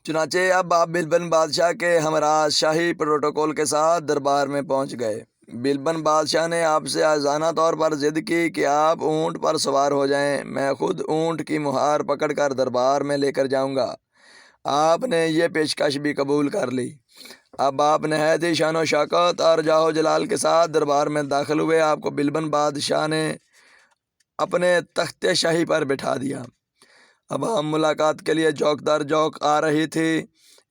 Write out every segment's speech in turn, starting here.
چنانچہ اب آپ بلبن بادشاہ کے ہمراہ شاہی پروٹوکول کے ساتھ دربار میں پہنچ گئے۔ بلبن بادشاہ نے آپ سے آزادانہ طور پر ضد کی کہ آپ اونٹ پر سوار ہو جائیں، میں خود اونٹ کی مہار پکڑ کر دربار میں لے کر جاؤں گا۔ آپ نے یہ پیشکش بھی قبول کر لی۔ اب آپ نہایت ہی شان و شوکت اور جاہ و جلال کے ساتھ دربار میں داخل ہوئے۔ آپ کو بلبن بادشاہ نے اپنے تخت شاہی پر بٹھا دیا۔ اب ہم ملاقات کے لیے جوک در جوک آ رہی تھی۔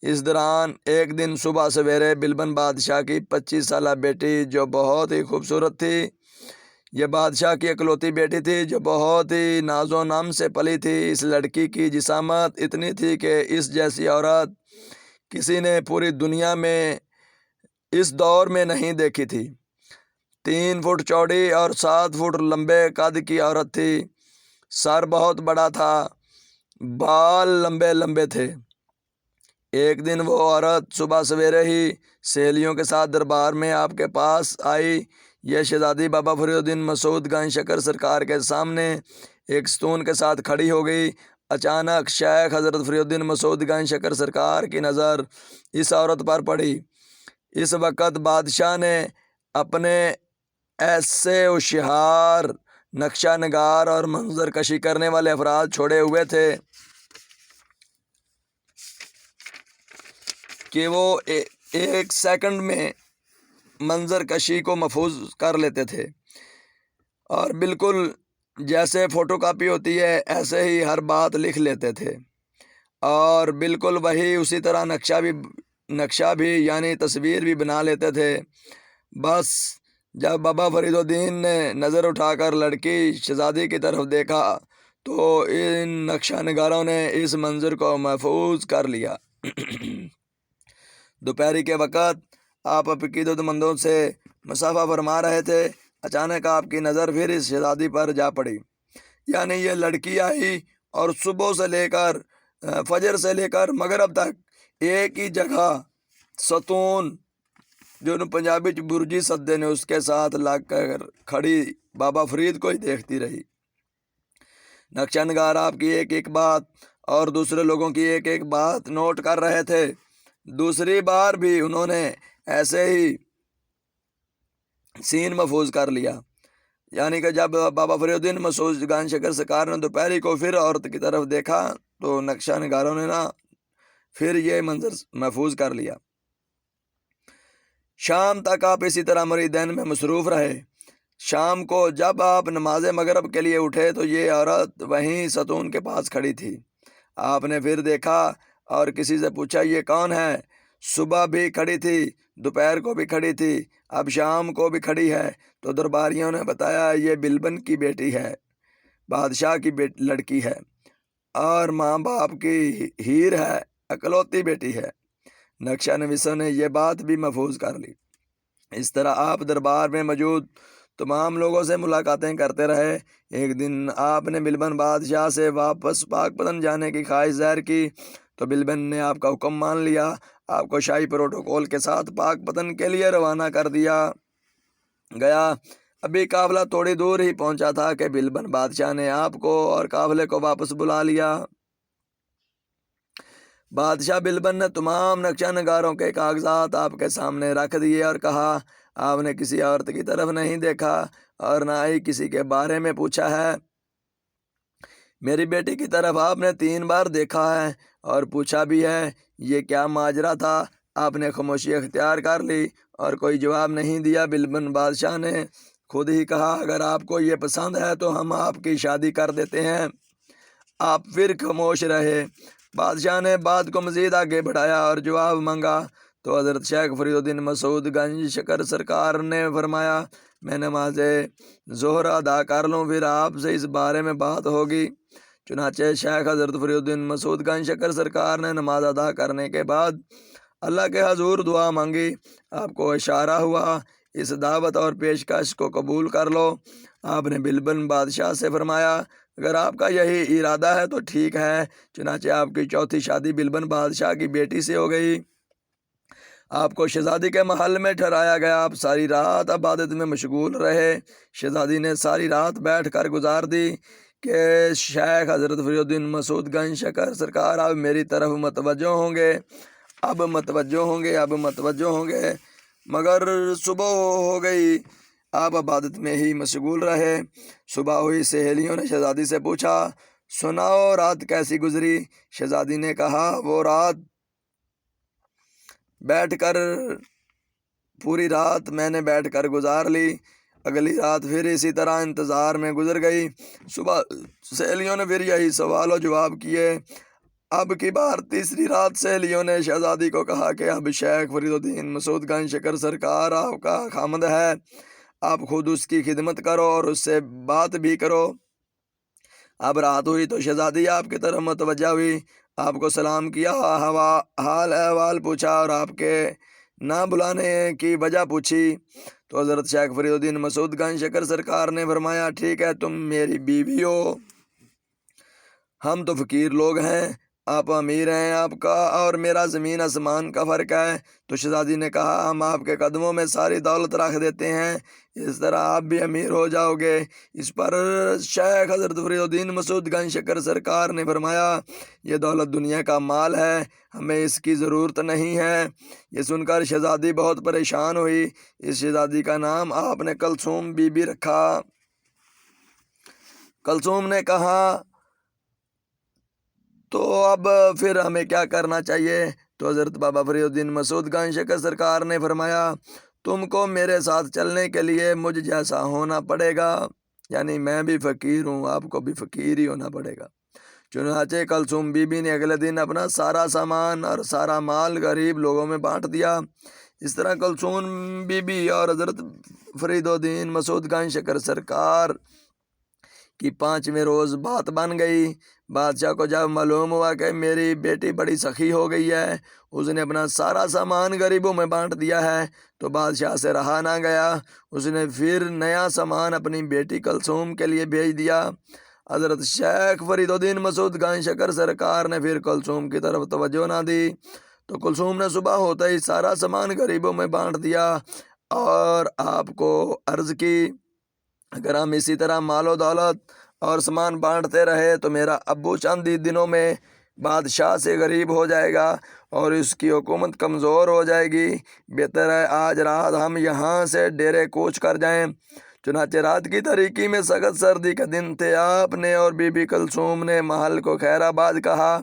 اس دوران ایک دن صبح سویرے بلبن بادشاہ کی 25 سالہ بیٹی جو بہت ہی خوبصورت تھی، یہ بادشاہ کی اکلوتی بیٹی تھی جو بہت ہی ناز و نم سے پلی تھی۔ اس لڑکی کی جسامت اتنی تھی کہ اس جیسی عورت کسی نے پوری دنیا میں اس دور میں نہیں دیکھی تھی۔ 3 فٹ چوڑی اور 7 فٹ لمبے قد کی عورت تھی۔ سر بہت بڑا تھا، بال لمبے لمبے تھے۔ ایک دن وہ عورت صبح سویرے ہی سہیلیوں کے ساتھ دربار میں آپ کے پاس آئی۔ یہ شہزادی بابا فرید الدین مسعود گنج شکر سرکار کے سامنے ایک ستون کے ساتھ کھڑی ہو گئی۔ اچانک شیخ حضرت فرید الدین مسعود گنج شکر سرکار کی نظر اس عورت پر پڑی۔ اس وقت بادشاہ نے اپنے ایسے ہوشیار نقشہ نگار اور منظر کشی کرنے والے افراد چھوڑے ہوئے تھے کہ وہ ایک سیکنڈ میں منظر کشی کو محفوظ کر لیتے تھے، اور بالکل جیسے فوٹو کاپی ہوتی ہے ایسے ہی ہر بات لکھ لیتے تھے، اور بالکل وہی اسی طرح نقشہ بھی یعنی تصویر بھی بنا لیتے تھے۔ بس جب بابا فرید الدین نے نظر اٹھا کر لڑکی شہزادی کی طرف دیکھا تو ان نقشہ نگاروں نے اس منظر کو محفوظ کر لیا۔ دوپہری کے وقت آپ عقیدت مندوں سے مصافحہ فرما رہے تھے، اچانک آپ کی نظر پھر اس شہزادی پر جا پڑی۔ یعنی یہ لڑکی آئی اور صبح سے لے کر فجر سے لے کر مغرب تک ایک ہی جگہ ستون جو پنجابی برجی سدے نے اس کے ساتھ لگ کر کھڑی بابا فرید کو ہی دیکھتی رہی۔ نقشہ نگار آپ کی ایک ایک بات اور دوسرے لوگوں کی ایک ایک بات نوٹ کر رہے تھے۔ دوسری بار بھی انہوں نے ایسے ہی سین محفوظ کر لیا۔ یعنی کہ جب بابا فرید الدین مسعود گنج شکر سرکار نے دوپہری کو پھر عورت کی طرف دیکھا تو نقشہ نگاروں نے پھر یہ منظر محفوظ کر لیا۔ شام تک آپ اسی طرح مریدین میں مصروف رہے۔ شام کو جب آپ نماز مغرب کے لیے اٹھے تو یہ عورت وہیں ستون کے پاس کھڑی تھی۔ آپ نے پھر دیکھا اور کسی سے پوچھا یہ کون ہے؟ صبح بھی کھڑی تھی، دوپہر کو بھی کھڑی تھی، اب شام کو بھی کھڑی ہے۔ تو درباریوں نے بتایا یہ بلبن کی بیٹی ہے، بادشاہ کی لڑکی ہے، اور ماں باپ کی ہیر ہے، اکلوتی بیٹی ہے۔ نقشہ نویسوں نے یہ بات بھی محفوظ کر لی۔ اس طرح آپ دربار میں موجود تمام لوگوں سے ملاقاتیں کرتے رہے۔ ایک دن آپ نے بلبن بادشاہ سے واپس پاک پتن جانے کی خواہش ظاہر کی تو بلبن نے آپ کا حکم مان لیا، آپ کو شاہی پروٹوکول کے ساتھ پاک پتن کے لیے روانہ کر دیا گیا۔ ابھی قافلہ تھوڑی دور ہی پہنچا تھا کہ بلبن بادشاہ نے آپ کو اور قافلے کو واپس بلا لیا۔ بادشاہ بلبن نے تمام نقشہ نگاروں کے کاغذات آپ کے سامنے رکھ دیے اور کہا آپ نے کسی عورت کی طرف نہیں دیکھا اور نہ ہی کسی کے بارے میں پوچھا ہے۔ میری بیٹی کی طرف آپ نے 3 بار دیکھا ہے اور پوچھا بھی ہے یہ کیا ماجرا تھا؟ آپ نے خاموشی اختیار کر لی اور کوئی جواب نہیں دیا۔ بلبن بادشاہ نے خود ہی کہا اگر آپ کو یہ پسند ہے تو ہم آپ کی شادی کر دیتے ہیں۔ آپ پھر خاموش رہے۔ بادشاہ نے بات کو مزید آگے بڑھایا اور جواب مانگا تو حضرت شیخ فرید الدین مسعود گنج شکر سرکار نے فرمایا میں نماز ظہر ادا کر لوں پھر آپ سے اس بارے میں بات ہوگی۔ چنانچہ شیخ حضرت فرید الدین مسعود گنج شکر سرکار نے نماز ادا کرنے کے بعد اللہ کے حضور دعا مانگی۔ آپ کو اشارہ ہوا اس دعوت اور پیشکش کو قبول کر لو۔ آپ نے بلبن بادشاہ سے فرمایا اگر آپ کا یہی ارادہ ہے تو ٹھیک ہے۔ چنانچہ آپ کی چوتھی شادی بلبن بادشاہ کی بیٹی سے ہو گئی۔ آپ کو شہزادی کے محل میں ٹھہرایا گیا۔ آپ ساری رات عبادت میں مشغول رہے۔ شہزادی نے ساری رات بیٹھ کر گزار دی۔ کہ شیخ حضرت فرید الدین مسعود گنج شکر سرکار اب میری طرف متوجہ ہوں گے، اب متوجہ ہوں گے۔ مگر صبح ہو گئی، آپ عبادت میں ہی مشغول رہے۔ صبح ہوئی، سہیلیوں نے شہزادی سے پوچھا، سناؤ رات کیسی گزری؟ شہزادی نے کہا، وہ رات پوری رات میں نے بیٹھ کر گزار لی۔ اگلی رات پھر اسی طرح انتظار میں گزر گئی۔ صبح سہیلیوں نے پھر یہی سوال و جواب کیے۔ اب کی بار تیسری رات سہیلیوں نے شہزادی کو کہا کہ اب شیخ فرید الدین مسعود گنج شکر سرکار آپ کا خامد ہے، آپ خود اس کی خدمت کرو اور اس سے بات بھی کرو۔ اب رات ہوئی تو شہزادی آپ کی طرف متوجہ ہوئی، آپ کو سلام کیا، حال احوال پوچھا اور آپ کے نہ بلانے کی وجہ پوچھی۔ تو حضرت شیخ فرید الدین مسعود گنج شکر سرکار نے فرمایا، ٹھیک ہے، تم میری بیوی ہو، ہم تو فقیر لوگ ہیں، آپ امیر ہیں، آپ کا اور میرا زمین آسمان کا فرق ہے۔ تو شہزادی نے کہا، ہم آپ کے قدموں میں ساری دولت رکھ دیتے ہیں، اس طرح آپ بھی امیر ہو جاؤ گے۔ اس پر شیخ حضرت فرید الدین مسعود گنج شکر سرکار نے فرمایا، یہ دولت دنیا کا مال ہے، ہمیں اس کی ضرورت نہیں ہے۔ یہ سن کر شہزادی بہت پریشان ہوئی۔ اس شہزادی کا نام آپ نے کلثوم بی بی رکھا۔ کلثوم نے کہا، تو اب پھر ہمیں کیا کرنا چاہیے؟ تو حضرت بابا فرید الدین مسعود گنج شکر سرکار نے فرمایا، تم کو میرے ساتھ چلنے کے لیے مجھ جیسا ہونا پڑے گا، یعنی میں بھی فقیر ہوں، آپ کو بھی فقیر ہی ہونا پڑے گا۔ چنانچہ کلثوم بی بی نے اگلے دن اپنا سارا سامان اور سارا مال غریب لوگوں میں بانٹ دیا۔ اس طرح کلثوم بی بی اور حضرت فرید الدین مسعود گنج شکر سرکار کی 5ویں روز بات بن گئی۔ بادشاہ کو جب معلوم ہوا کہ میری بیٹی بڑی سخی ہو گئی ہے، اس نے اپنا سارا سامان غریبوں میں بانٹ دیا ہے، تو بادشاہ سے رہا نہ گیا۔ اس نے پھر نیا سامان اپنی بیٹی کلثوم کے لیے بھیج دیا۔ حضرت شیخ فرید الدین مسعود گنج شکر سرکار نے پھر کلثوم کی طرف توجہ نہ دی، تو کلثوم نے صبح ہوتے ہی سارا سامان غریبوں میں بانٹ دیا اور آپ کو عرض کی، اگر ہم اسی طرح مال و دولت اور سامان بانٹتے رہے تو میرا ابو چند ہی دنوں میں بادشاہ سے غریب ہو جائے گا اور اس کی حکومت کمزور ہو جائے گی۔ بہتر ہے آج رات ہم یہاں سے ڈیرے کوچ کر جائیں۔ چنانچہ رات کی تاریکی میں سخت سردی کا دن تھے، آپ نے اور بی بی کلثوم نے محل کو خیر آباد کہا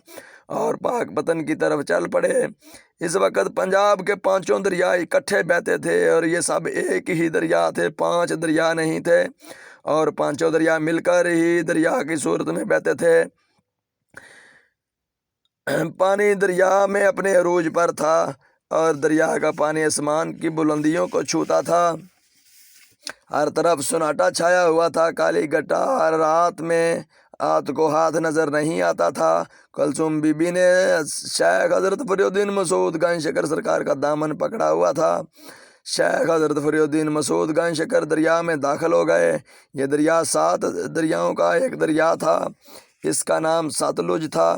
اور پاک پتن کی طرف چل پڑے۔ اس وقت پنجاب کے 5 دریا اکٹھے بہتے تھے اور یہ سب ایک ہی دریا تھے، 5 دریا نہیں تھے، اور 5 دریا مل کر ہی دریا کی صورت میں بہتے تھے۔ پانی دریا میں اپنے عروج پر تھا اور دریا کا پانی آسمان کی بلندیوں کو چھوتا تھا۔ ہر طرف سناٹا چھایا ہوا تھا، کالی گٹا، رات میں کو ہاتھ نظر نہیں آتا تھا۔ کلثوم بی بی نے شیخ حضرت فرید الدین مسعود گنج شکر سرکار کا دامن پکڑا ہوا تھا۔ شیخ حضرت فرید الدین مسعود گنج شکر دریا میں داخل ہو گئے۔ یہ دریا 7 دریاؤں کا ایک دریا تھا، اس کا نام ستلج تھا۔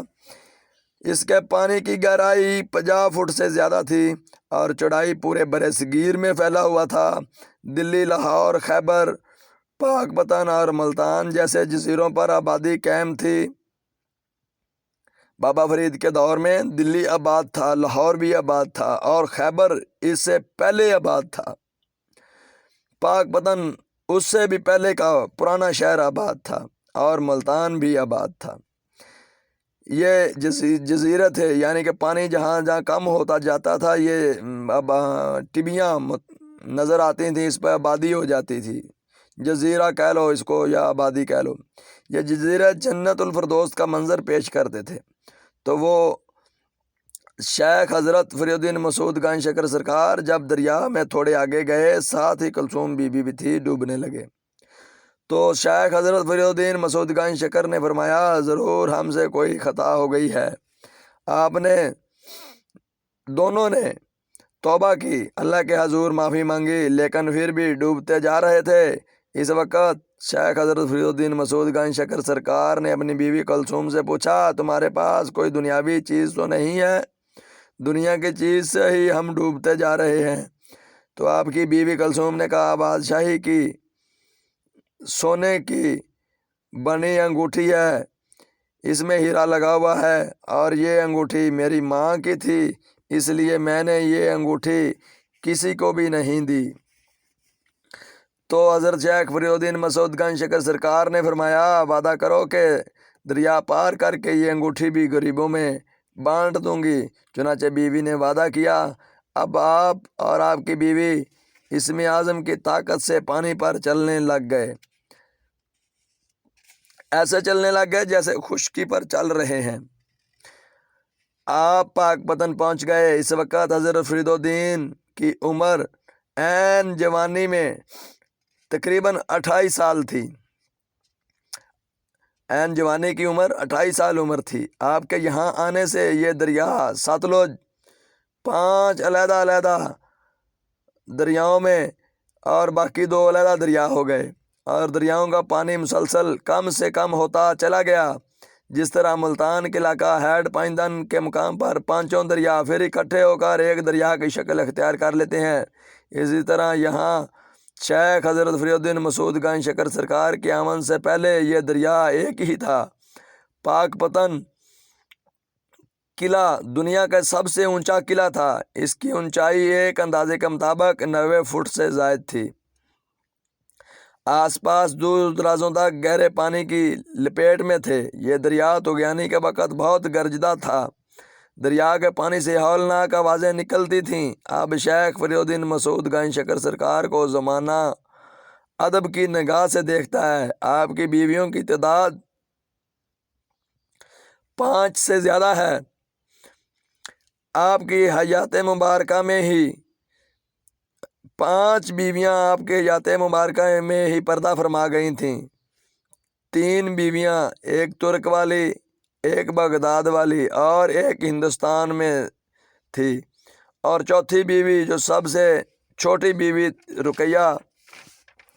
اس کے پانی کی گہرائی 50 فٹ سے زیادہ تھی اور چوڑائی پورے برِ صغیر میں پھیلا ہوا تھا۔ دلی، لاہور، خیبر، پاک پتن اور ملتان جیسے جزیروں پر آبادی قائم تھی۔ بابا فرید کے دور میں دلی آباد تھا، لاہور بھی آباد تھا اور خیبر اس سے پہلے آباد تھا۔ پاک پتن اس سے بھی پہلے کا پرانا شہر آباد تھا اور ملتان بھی آباد تھا۔ یہ جزیرے تھے، یعنی کہ پانی جہاں جہاں کم ہوتا جاتا تھا یہ ٹبیاں نظر آتی تھیں، اس پہ آبادی ہو جاتی تھی۔ جزیرہ کہہ لو اس کو یا آبادی کہہ لو۔ یہ جزیرے جنت الفردوس کا منظر پیش کرتے تھے۔ تو وہ شیخ حضرت فرید الدین مسعود گنج شکر سرکار جب دریا میں تھوڑے آگے گئے، ساتھ ہی کلثوم بی بی بھی تھی، ڈوبنے لگے۔ تو شیخ حضرت فرید الدین مسعود گنج شکر نے فرمایا، ضرور ہم سے کوئی خطا ہو گئی ہے۔ آپ نے دونوں نے توبہ کی، اللہ کے حضور معافی مانگی، لیکن پھر بھی ڈوبتے جا رہے تھے۔ اس وقت شیخ حضرت فرید الدین مسعود گنج شکر سرکار نے اپنی بیوی کلثوم سے پوچھا، تمہارے پاس کوئی دنیاوی چیز تو نہیں ہے؟ دنیا کی چیز سے ہی ہم ڈوبتے جا رہے ہیں۔ تو آپ کی بیوی کلثوم نے کہا، بادشاہی کی، سونے کی بنی انگوٹھی ہے، اس میں ہیرا لگا ہوا ہے، اور یہ انگوٹھی میری ماں کی تھی، اس لیے میں نے یہ انگوٹھی کسی کو بھی نہیں دی۔ تو حضرت شیخ فرید الدین مسعود گنج شکر سرکار نے فرمایا، وعدہ کرو کہ دریا پار کر کے یہ انگوٹھی بھی غریبوں میں بانٹ دوں گی۔ چنانچہ بیوی نے وعدہ کیا۔ اب آپ اور آپ کی بیوی اسم اعظم کی طاقت سے پانی پر چلنے لگ گئے، ایسے چلنے لگ گئے جیسے خشکی پر چل رہے ہیں۔ آپ پاک پتن پہنچ گئے۔ اس وقت حضرت فرید الدین کی عمر عین جوانی میں تقریباً 28 سال تھی۔ عین جوانی کی عمر 28 سال عمر تھی۔ آپ کے یہاں آنے سے یہ دریا ستلج 5 علیحدہ علیحدہ دریاؤں میں اور باقی 2 علیحدہ دریا ہو گئے، اور دریاؤں کا پانی مسلسل کم سے کم ہوتا چلا گیا۔ جس طرح ملتان کے علاقہ ہیڈ پائندن کے مقام پر 5 دریا پھر اکٹھے ہو کر ایک دریا کی شکل اختیار کر لیتے ہیں، اسی طرح یہاں شیخ حضرت فرید الدین مسعود گنج شکر سرکار کے آمن سے پہلے یہ دریا ایک ہی تھا۔ پاک پتن قلعہ دنیا کا سب سے اونچا قلعہ تھا۔ اس کی اونچائی ایک اندازے کے مطابق 90 فٹ سے زائد تھی۔ آس پاس دور درازوں تک گہرے پانی کی لپیٹ میں تھے۔ یہ دریا طغیانی کے وقت بہت گرجدہ تھا۔ دریا کے پانی سے ہولناک آوازیں نکلتی تھیں۔ اب شیخ فرید الدین مسعود گنج شکر سرکار کو زمانہ ادب کی نگاہ سے دیکھتا ہے۔ آپ کی بیویوں کی تعداد 5 سے زیادہ ہے۔ آپ کی حیات مبارکہ میں ہی 5 بیویاں آپ کے حیات مبارکہ میں ہی پردہ فرما گئی تھیں۔ 3 بیویاں، ایک ترک والی، ایک بغداد والی اور ایک ہندوستان میں تھی، اور چوتھی بیوی جو سب سے چھوٹی بیوی رقیہ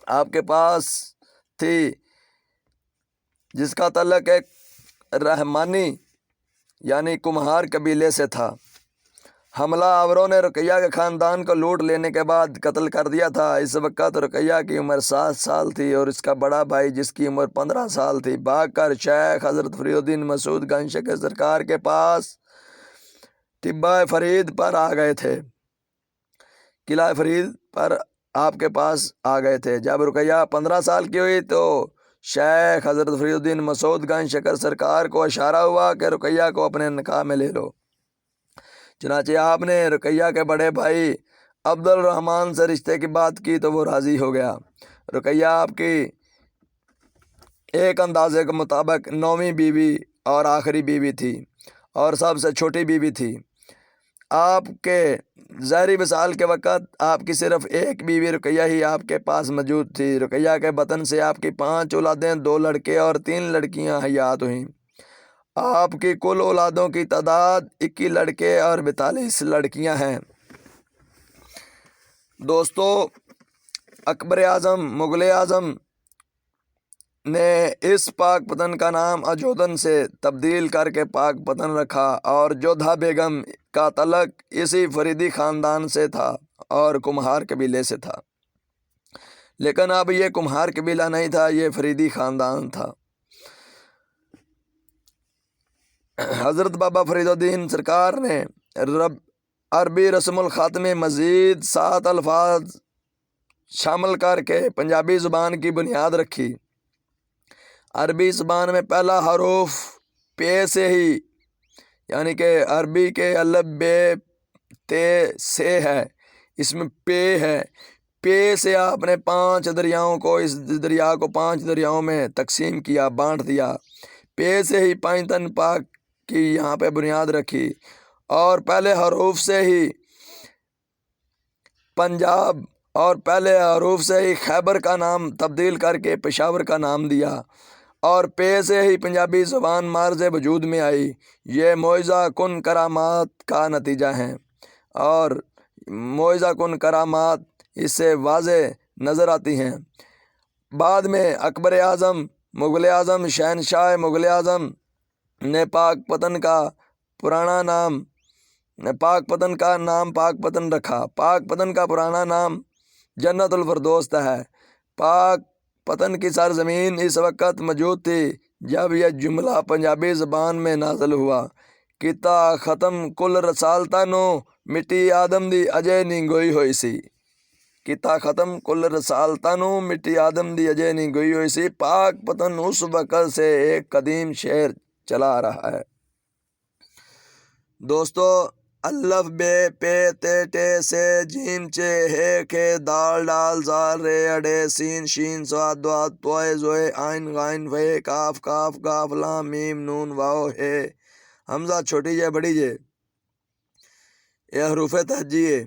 آپ کے پاس تھی، جس کا تعلق ایک رحمانی یعنی کمہار قبیلے سے تھا۔ حملہ آوروں نے رقیہ کے خاندان کو لوٹ لینے کے بعد قتل کر دیا تھا۔ اس وقت رقیہ کی عمر 7 سال تھی، اور اس کا بڑا بھائی جس کی عمر 15 سال تھی بھاگ کر شیخ حضرت فرید الدین مسعود گنج شکر سرکار کے پاس ٹبہ فرید پر آ گئے تھے، قلعہ فرید پر آپ کے پاس آ گئے تھے۔ جب رقیہ 15 سال کی ہوئی تو شیخ حضرت فرید الدین مسعود گنج شکر سرکار کو اشارہ ہوا کہ رقیہ کو اپنے نکاح میں لے لو۔ چنانچہ آپ نے رقیہ کے بڑے بھائی عبد الرحمن سے رشتے کی بات کی تو وہ راضی ہو گیا۔ رقیہ آپ کی ایک اندازے کے مطابق 9ویں بیوی اور آخری بیوی تھی، اور سب سے چھوٹی بیوی تھی۔ آپ کے ظاہری وصال کے وقت آپ کی صرف ایک بیوی رقیہ ہی آپ کے پاس موجود تھی۔ رقیہ کے بطن سے آپ کی 5 اولادیں، 2 لڑکے اور 3 لڑکیاں حیات ہوئیں۔ آپ کی کل اولادوں کی تعداد 21 لڑکے اور 42 لڑکیاں ہیں۔ دوستو، اکبر اعظم مغل اعظم نے اس پاک پتن کا نام اجودھن سے تبدیل کر کے پاک پتن رکھا، اور جودھا بیگم کا تعلق اسی فریدی خاندان سے تھا اور کمہار قبیلے سے تھا، لیکن اب یہ کمہار قبیلہ نہیں تھا، یہ فریدی خاندان تھا۔ حضرت بابا فرید الدین سرکار نے عربی رسم الخط میں مزید 7 الفاظ شامل کر کے پنجابی زبان کی بنیاد رکھی۔ عربی زبان میں پہلا حروف پے سے ہی، یعنی کہ عربی کے الف بے تے سے ہے، اس میں پے ہے۔ پے سے آپ نے 5 دریاؤں کو، اس دریا کو 5 دریاؤں میں تقسیم کیا، بانٹ دیا۔ پے سے ہی پائنتن پاک کی یہاں پہ بنیاد رکھی، اور پہلے حروف سے ہی پنجاب اور پہلے حروف سے ہی خیبر کا نام تبدیل کر کے پشاور کا نام دیا، اور پے سے ہی پنجابی زبان مارز وجود میں آئی۔ یہ معجزہ کن کرامات کا نتیجہ ہیں، اور معجزہ کن کرامات اس سے واضح نظر آتی ہیں۔ بعد میں اکبر اعظم مغل اعظم شہنشاہ مغل اعظم نے پاک پتن کا نام پاک پتن رکھا۔ پاک پتن کا پرانا نام جنت الفردوس ہے۔ پاک پتن کی سرزمین اس وقت موجود تھی جب یہ جملہ پنجابی زبان میں نازل ہوا۔ کتا ختم کل رسالتا نو مٹی آدم دی اجے نہیں گوئی ہوئی سی۔ کتا ختم کل رسالتا نو مٹی آدم دی اجے نہیں گوئی ہوئی سی۔ پاک پتن اس وقت سے ایک قدیم شعر چلا آ رہا ہے۔ دوستو، الف بے پے تے ٹے سے جیم چے ہے کھے دال ڈال زال رے اڈے سین شین صاد دواد توئے زوئے عین غین فے کاف کاف گاف لام میم نون واو ہے حمزہ چھوٹی جے بڑی جے، یہ حروف تہجی ہے۔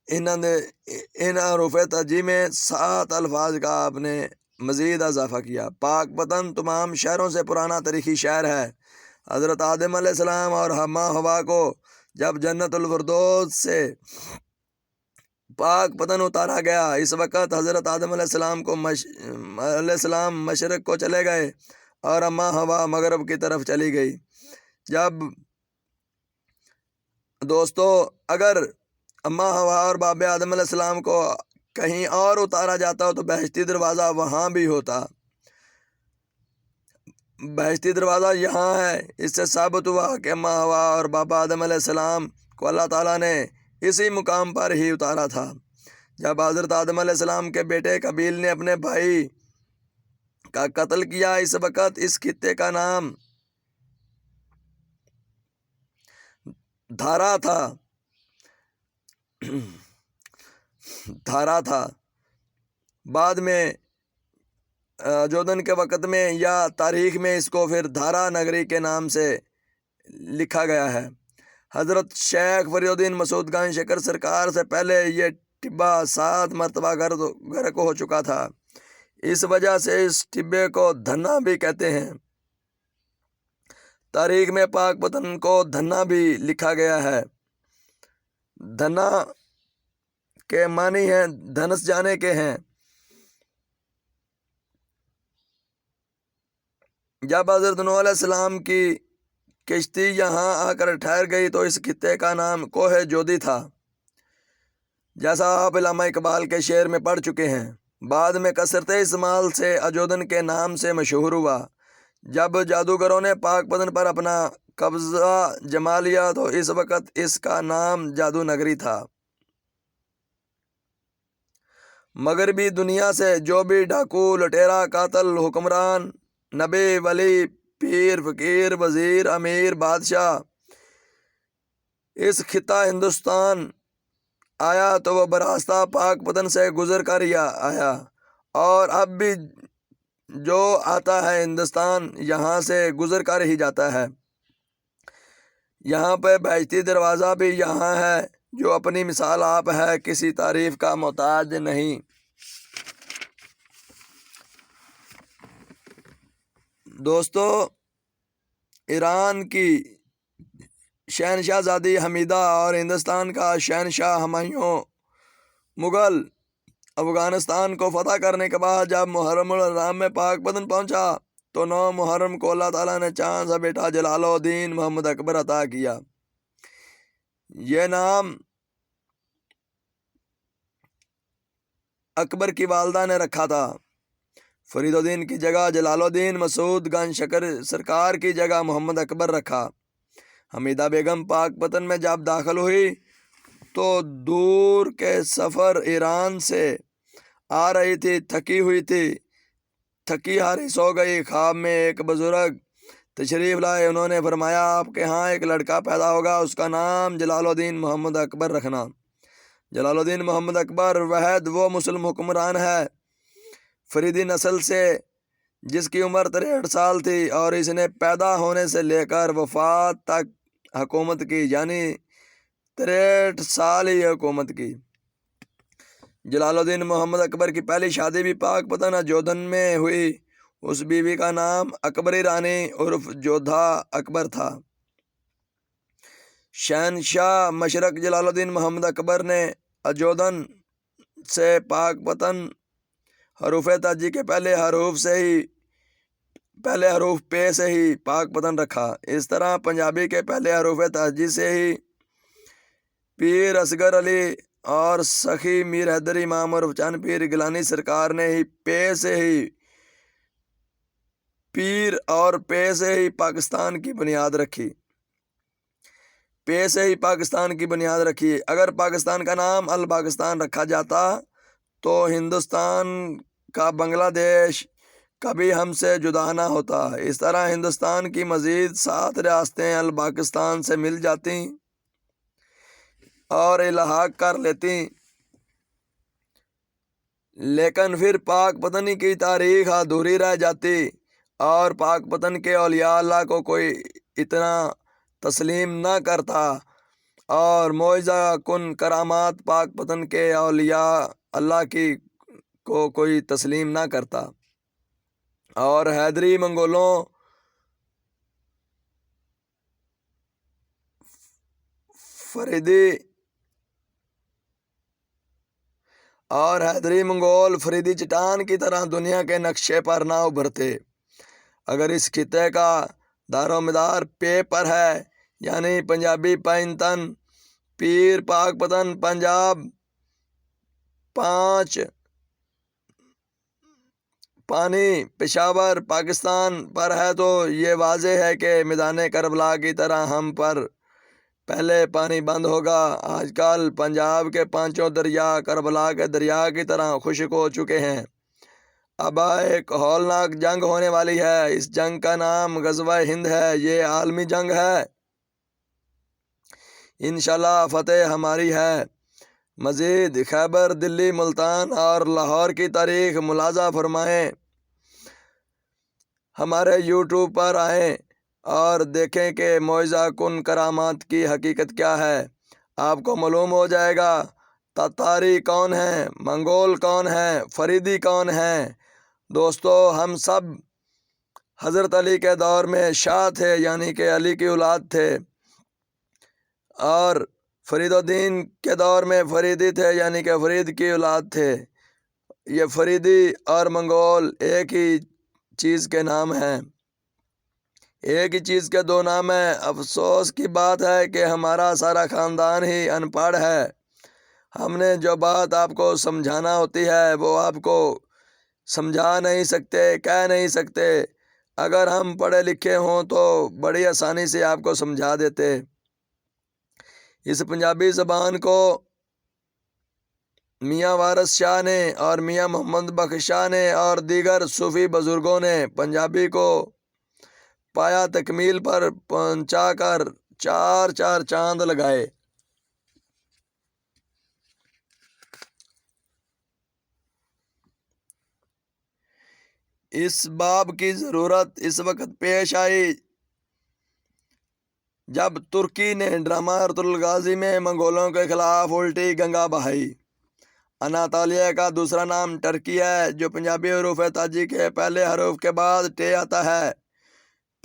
ان حروف تہجی میں 7 الفاظ کا آپ نے مزید اضافہ کیا۔ پاک پتن تمام شہروں سے پرانا تاریخی شہر ہے۔ حضرت آدم علیہ السلام اور ماں حوا کو جب جنت الفردوس سے پاک پتن اتارا گیا، اس وقت حضرت آدم علیہ السلام مشرق کو چلے گئے اور ماں حوا مغرب کی طرف چلی گئی۔ جب دوستو اگر اماں حوا اور باب آدم علیہ السلام کو کہیں اور اتارا جاتا تو بہشتی دروازہ وہاں بھی ہوتا۔ بہشتی دروازہ یہاں ہے۔ اس سے ثابت ہوا کہ اماں حوا اور بابا آدم علیہ السلام کو اللہ تعالیٰ نے اسی مقام پر ہی اتارا تھا۔ جب حضرت آدم علیہ السلام کے بیٹے قابیل نے اپنے بھائی کا قتل کیا، اس وقت اس خطے کا نام دھارا تھا۔ بعد میں جودن کے وقت میں یا تاریخ میں اس کو پھر دھارا نگری کے نام سے لکھا گیا ہے۔ حضرت شیخ فرید الدین مسعود گنج شکر سرکار سے پہلے یہ ٹبہ 7 مرتبہ غرق ہو چکا تھا۔ اس وجہ سے اس ٹبے کو دھنا بھی کہتے ہیں۔ تاریخ میں پاک پتن کو دھنا بھی لکھا گیا ہے۔ دھنا کے معنی ہیں دھنس جانے کے ہیں۔ جب حضرت نوح علیہ السلام کی کشتی یہاں آ کر ٹھہر گئی تو اس خطے کا نام کوہ جودی تھا، جیسا آپ علامہ اقبال کے شعر میں پڑھ چکے ہیں۔ بعد میں کثرت استعمال سے اجودن کے نام سے مشہور ہوا۔ جب جادوگروں نے پاک پتن پر اپنا قبضہ جما لیا تو اس وقت اس کا نام جادو نگری تھا۔ مغربی دنیا سے جو بھی ڈاکو، لٹیرا، قاتل، حکمران، نبی، ولی، پیر، فقیر، وزیر، امیر، بادشاہ اس خطہ ہندوستان آیا تو وہ براستہ پاک پتن سے گزر کر آیا، اور اب بھی جو آتا ہے ہندوستان یہاں سے گزر کر ہی جاتا ہے۔ یہاں پہ بہشتی دروازہ بھی یہاں ہے جو اپنی مثال آپ ہے، کسی تعریف کا محتاج نہیں۔ دوستو، ایران کی شہنشاہ زادی حمیدہ اور ہندوستان کا شہنشاہ ہمایوں مغل افغانستان کو فتح کرنے کے بعد جب محرم الحرام میں پاک پتن پہنچا تو 9 محرم کو اللہ تعالیٰ نے چاند سا بیٹا جلال الدین محمد اکبر عطا کیا۔ یہ نام اکبر کی والدہ نے رکھا تھا۔ فرید الدین کی جگہ جلال الدین، مسعود گنج شکر سرکار کی جگہ محمد اکبر رکھا۔ حمیدہ بیگم پاک پتن میں جب داخل ہوئی تو دور کے سفر ایران سے آ رہی تھی، تھکی ہوئی تھی، تھکی ہاری سو گئی۔ خواب میں ایک بزرگ تشریف لائے، انہوں نے فرمایا آپ کے ہاں ایک لڑکا پیدا ہوگا، اس کا نام جلال الدین محمد اکبر رکھنا۔ جلال الدین محمد اکبر واحد وہ مسلم حکمران ہے فریدی نسل سے جس کی عمر 63 سال تھی اور اس نے پیدا ہونے سے لے کر وفات تک حکومت کی، یعنی 63 سال ہی حکومت کی۔ جلال الدین محمد اکبر کی پہلی شادی بھی پاک پتن اجودھن میں ہوئی۔ اس بیوی کا نام اکبری رانی عرف جودھا اکبر تھا۔ شہنشاہ مشرق جلال الدین محمد اکبر نے اجودھن سے پاک پتن حروف تہجی کے پہلے حروف پے سے ہی پاک پتن رکھا۔ اس طرح پنجابی کے پہلے حروف تہجی سے ہی پیر اصغر علی اور سخی میر حیدر امام اور چند پیر گیلانی سرکار نے ہی پے سے ہی پاکستان کی بنیاد رکھی، اگر پاکستان کا نام الپاکستان رکھا جاتا تو ہندوستان کا بنگلہ دیش کبھی ہم سے جدا نہ ہوتا۔ اس طرح ہندوستان کی مزید 7 ریاستیں الپاکستان سے مل جاتی اور الحاق کر لیتی، لیکن پھر پاک پتن کی تاریخ ادھوری رہ جاتی اور پاک پتن کے اولیاء اللہ کو کوئی اتنا تسلیم نہ کرتا اور معجزہ کن کرامات پاک پتن کے اولیاء اللہ کی کو کوئی تسلیم نہ کرتا، اور حیدری منگولوں فریدی چٹان کی طرح دنیا کے نقشے پر نہ ابھرتے۔ اگر اس خطے کا دار و مدار پے پر ہے، یعنی پنجابی پنجتن، پیر، پاک پتن، پنجاب، 5 پانی، پشاور، پاکستان پر ہے، تو یہ واضح ہے کہ میدان کربلا کی طرح ہم پر پہلے پانی بند ہوگا۔ آج کل پنجاب کے 5 دریا کربلا کے دریا کی طرح خشک ہو چکے ہیں۔ اب ایک ہولناک جنگ ہونے والی ہے، اس جنگ کا نام غزوہ ہند ہے، یہ عالمی جنگ ہے، انشاءاللہ فتح ہماری ہے۔ مزید خیبر، دلی، ملتان اور لاہور کی تاریخ ملاحظہ فرمائیں، ہمارے یوٹیوب پر آئیں اور دیکھیں کہ معجزہ کن کرامات کی حقیقت کیا ہے، آپ کو معلوم ہو جائے گا۔ تاتاری کون ہیں، منگول کون ہیں، فریدی کون ہیں؟ دوستو، ہم سب حضرت علی کے دور میں شاہ تھے، یعنی کہ علی کی اولاد تھے، اور فرید الدین کے دور میں فریدی تھے، یعنی کہ فرید کی اولاد تھے۔ یہ فریدی اور منگول ایک ہی چیز کے نام ہیں، ایک ہی چیز کے 2 نام ہیں۔ افسوس کی بات ہے کہ ہمارا سارا خاندان ہی ان پڑھ ہے۔ ہم نے جو بات آپ کو سمجھانا ہوتی ہے وہ آپ کو سمجھا نہیں سکتے، کہہ نہیں سکتے۔ اگر ہم پڑھے لکھے ہوں تو بڑی آسانی سے آپ کو سمجھا دیتے۔ اس پنجابی زبان کو میاں وارث شاہ نے اور میاں محمد بخش شاہ نے اور دیگر صوفی بزرگوں نے پنجابی کو پایا تکمیل پر پہنچا کر 4 چاند لگائے۔ اس باب کی ضرورت اس وقت پیش آئی جب ترکی نے ڈرامہ ارطغرل الغازی میں منگولوں کے خلاف الٹی گنگا بہائی۔ اناطولیہ کا دوسرا نام ٹرکی ہے، جو پنجابی حروف تاجی کے پہلے حروف کے بعد ٹے آتا ہے۔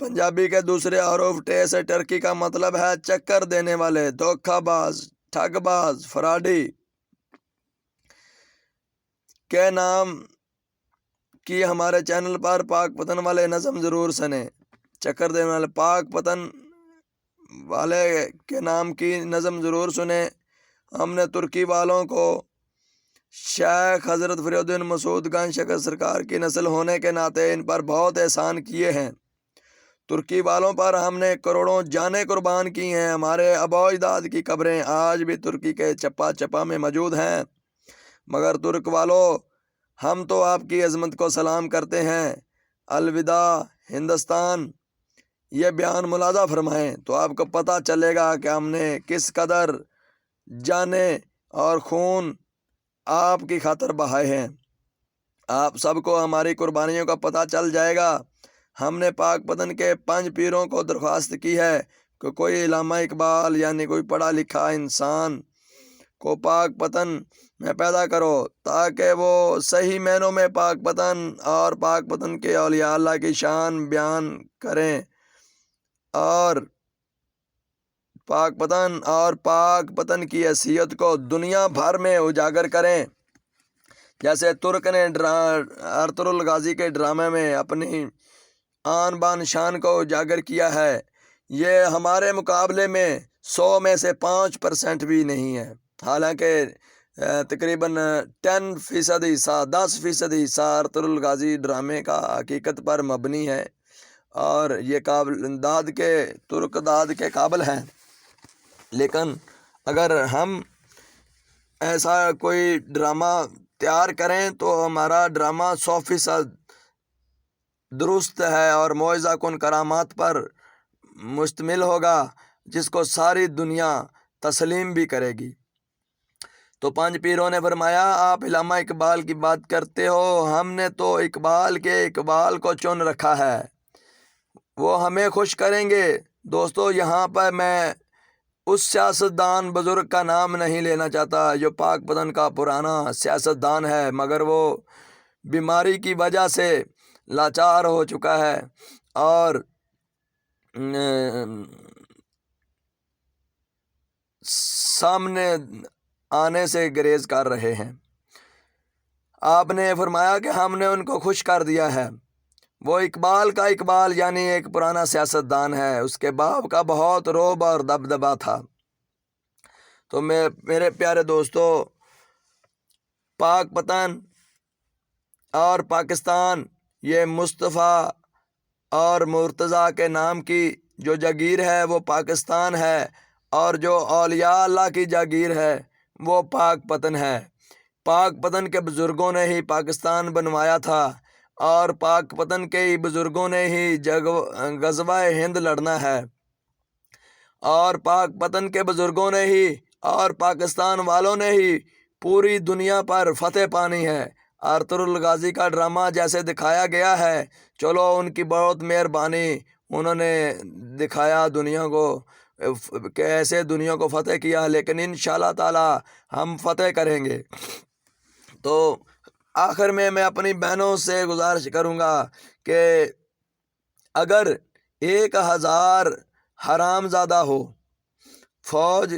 پنجابی کے دوسرے حروف ٹے سے ٹرکی کا مطلب ہے چکر دینے والے، دھوکہ باز، ٹھگ باز، فراڈی کے نام کی ہمارے چینل پر پاک پتن والے نظم ضرور سنیں۔ چکر دینے والے پاک پتن والے کے نام کی نظم ضرور سنیں۔ ہم نے ترکی والوں کو شیخ حضرت فرید الدین مسعود گنج شکر سرکار کی نسل ہونے کے ناطے ان پر بہت احسان کیے ہیں۔ ترکی والوں پر ہم نے کروڑوں جانیں قربان کی ہیں۔ ہمارے آباء و اجداد کی قبریں آج بھی ترکی کے چپا چپا میں موجود ہیں۔ مگر ترک والوں، ہم تو آپ کی عظمت کو سلام کرتے ہیں۔ الوداع ہندوستان، یہ بیان ملاحظہ فرمائیں تو آپ کو پتہ چلے گا کہ ہم نے کس قدر جانیں اور خون آپ کی خاطر بہائے ہیں۔ آپ سب کو ہماری قربانیوں کا پتہ چل جائے گا۔ ہم نے پاک پتن کے 5 پیروں کو درخواست کی ہے کہ کوئی علامہ اقبال یعنی کوئی پڑھا لکھا انسان کو پاک پتن میں پیدا کرو، تاکہ وہ صحیح معنوں میں پاک پتن اور پاک پتن کے اولیاء اللہ کی شان بیان کریں اور پاک پتن کی حیثیت کو دنیا بھر میں اجاگر کریں، جیسے ترک نے ارطغرل الغازی کے ڈرامے میں اپنی آن بان شان کو اجاگر کیا ہے۔ یہ ہمارے مقابلے میں 100 میں سے 5% بھی نہیں ہے۔ حالانکہ تقریباً 10% حصہ ارطغرل غازی ڈرامے کا حقیقت پر مبنی ہے، اور یہ ترک داد کے قابل ہیں، لیکن اگر ہم ایسا کوئی ڈرامہ تیار کریں تو ہمارا ڈرامہ 100% درست ہے اور معجزہ کن کرامات پر مشتمل ہوگا، جس کو ساری دنیا تسلیم بھی کرے گی۔ تو پانچ پیروں نے فرمایا، آپ علامہ اقبال کی بات کرتے ہو، ہم نے تو اقبال کو چن رکھا ہے، وہ ہمیں خوش کریں گے۔ دوستو، یہاں پر میں اس سیاستدان بزرگ کا نام نہیں لینا چاہتا جو پاک پتن کا پرانا سیاستدان ہے، مگر وہ بیماری کی وجہ سے لاچار ہو چکا ہے اور سامنے آنے سے گریز کر رہے ہیں۔ آپ نے فرمایا کہ ہم نے ان کو خوش کر دیا ہے۔ وہ اقبال کا اقبال یعنی ایک پرانا سیاستدان ہے، اس کے باپ کا بہت رعب اور دبدبہ تھا۔ تو میرے پیارے دوستو، پاک پتن اور پاکستان یہ مصطفیٰ اور مرتضیٰ کے نام کی جو جاگیر ہے وہ پاکستان ہے، اور جو اولیاء اللہ کی جاگیر ہے وہ پاک پتن ہے۔ پاک پتن کے بزرگوں نے ہی پاکستان بنوایا تھا، اور پاک پتن کے ہی بزرگوں نے ہی غزوہ ہند لڑنا ہے، اور پاک پتن کے بزرگوں نے ہی اور پاکستان والوں نے ہی پوری دنیا پر فتح پانی ہے۔ ارطغرل غازی کا ڈرامہ جیسے دکھایا گیا ہے، چلو ان کی بہت مہربانی، انہوں نے دکھایا دنیا کو کہ ایسے دنیا کو فتح کیا، لیکن انشاءاللہ تعالی ہم فتح کریں گے۔ تو آخر میں اپنی بہنوں سے گزارش کروں گا کہ اگر 1000 حرام زادہ ہو، فوج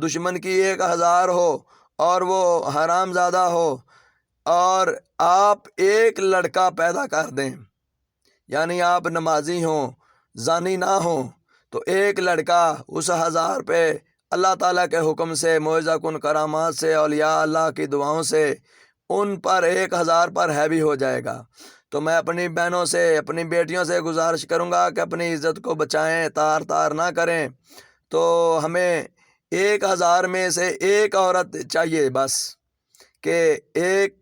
دشمن کی 1000 ہو اور وہ حرام زادہ ہو، اور آپ ایک لڑکا پیدا کر دیں، یعنی آپ نمازی ہوں، زانی نہ ہوں، تو ایک لڑکا اس 1000 پہ اللہ تعالیٰ کے حکم سے، معجزہ کن کرامات سے، اولیاء اللہ کی دعاؤں سے ان پر 1000 پر ہیوی ہو جائے گا۔ تو میں اپنی بہنوں سے، اپنی بیٹیوں سے گزارش کروں گا کہ اپنی عزت کو بچائیں، تار نہ کریں۔ تو ہمیں 1000 میں سے ایک عورت چاہیے بس، کہ ایک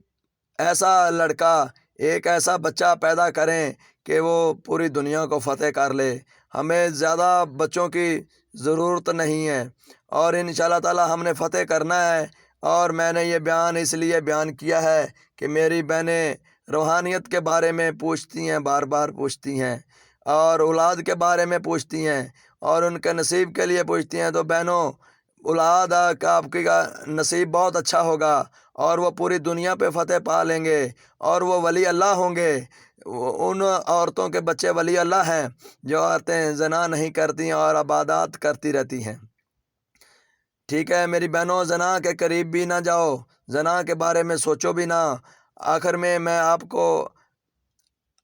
ایسا لڑکا، ایک ایسا بچہ پیدا کریں کہ وہ پوری دنیا کو فتح کر لے۔ ہمیں زیادہ بچوں کی ضرورت نہیں ہے، اور انشاءاللہ تعالی ہم نے فتح کرنا ہے۔ اور میں نے یہ بیان اس لیے بیان کیا ہے کہ میری بہنیں روحانیت کے بارے میں پوچھتی ہیں، بار بار پوچھتی ہیں، اور اولاد کے بارے میں پوچھتی ہیں، اور ان کے نصیب کے لیے پوچھتی ہیں۔ تو بہنوں، اولاد کا آپ کا نصیب بہت اچھا ہوگا، اور وہ پوری دنیا پہ فتح پا لیں گے، اور وہ ولی اللہ ہوں گے۔ ان عورتوں کے بچے ولی اللہ ہیں جو عورتیں زنا نہیں کرتی اور عبادات کرتی رہتی ہیں۔ ٹھیک ہے میری بہنوں، زنا کے قریب بھی نہ جاؤ، زنا کے بارے میں سوچو بھی نہ۔ آخر میں آپ کو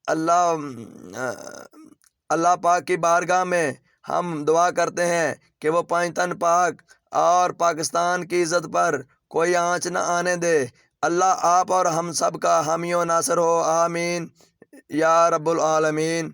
اللہ پاک کی بارگاہ میں ہم دعا کرتے ہیں کہ وہ پانچ تن پاک اور پاکستان کی عزت پر کوئی آنچ نہ آنے دے۔ اللہ آپ اور ہم سب کا حامی و ناصر ہو، آمین یا رب العالمین۔